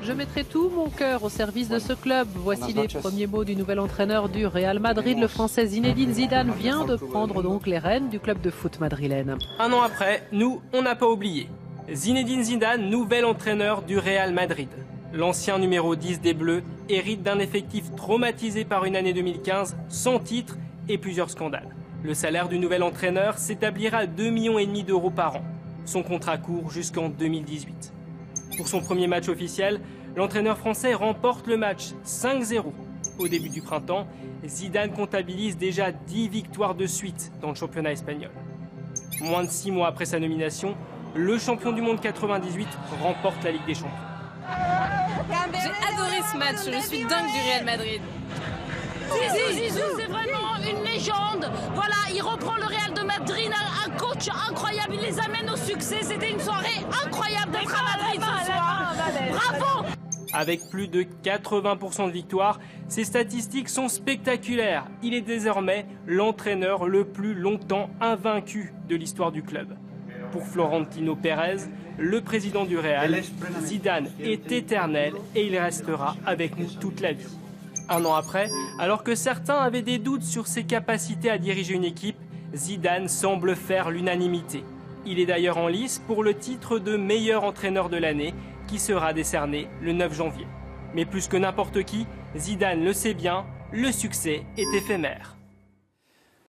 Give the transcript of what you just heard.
Je mettrai tout mon cœur au service de ce club. Voici les premiers mots du nouvel entraîneur du Real Madrid. Le Français Zinedine Zidane vient de prendre donc les rênes du club de foot madrilène. Un an après, nous, on n'a pas oublié. Zinedine Zidane, nouvel entraîneur du Real Madrid. L'ancien numéro 10 des Bleus hérite d'un effectif traumatisé par une année 2015 sans titre et plusieurs scandales. Le salaire du nouvel entraîneur s'établira à 2,5 millions d'euros par an. Son contrat court jusqu'en 2018. Pour son premier match officiel, l'entraîneur français remporte le match 5-0. Au début du printemps, Zidane comptabilise déjà 10 victoires de suite dans le championnat espagnol. Moins de 6 mois après sa nomination, le champion du monde 98 remporte la Ligue des Champions. J'ai adoré ce match, je suis dingue du Real Madrid. Zizou, c'est vraiment une légende. Voilà, il reprend le Real de Madrid, un coach incroyable, il les amène au succès. C'était une soirée incroyable d'être à Madrid ce soir. Bravo! Avec plus de 80% de victoires, ses statistiques sont spectaculaires. Il est désormais l'entraîneur le plus longtemps invaincu de l'histoire du club. Pour Florentino Pérez, le président du Real, Zidane est éternel et il restera avec nous toute la vie. Un an après, alors que certains avaient des doutes sur ses capacités à diriger une équipe, Zidane semble faire l'unanimité. Il est d'ailleurs en lice pour le titre de meilleur entraîneur de l'année qui sera décerné le 9 janvier. Mais plus que n'importe qui, Zidane le sait bien, le succès est éphémère.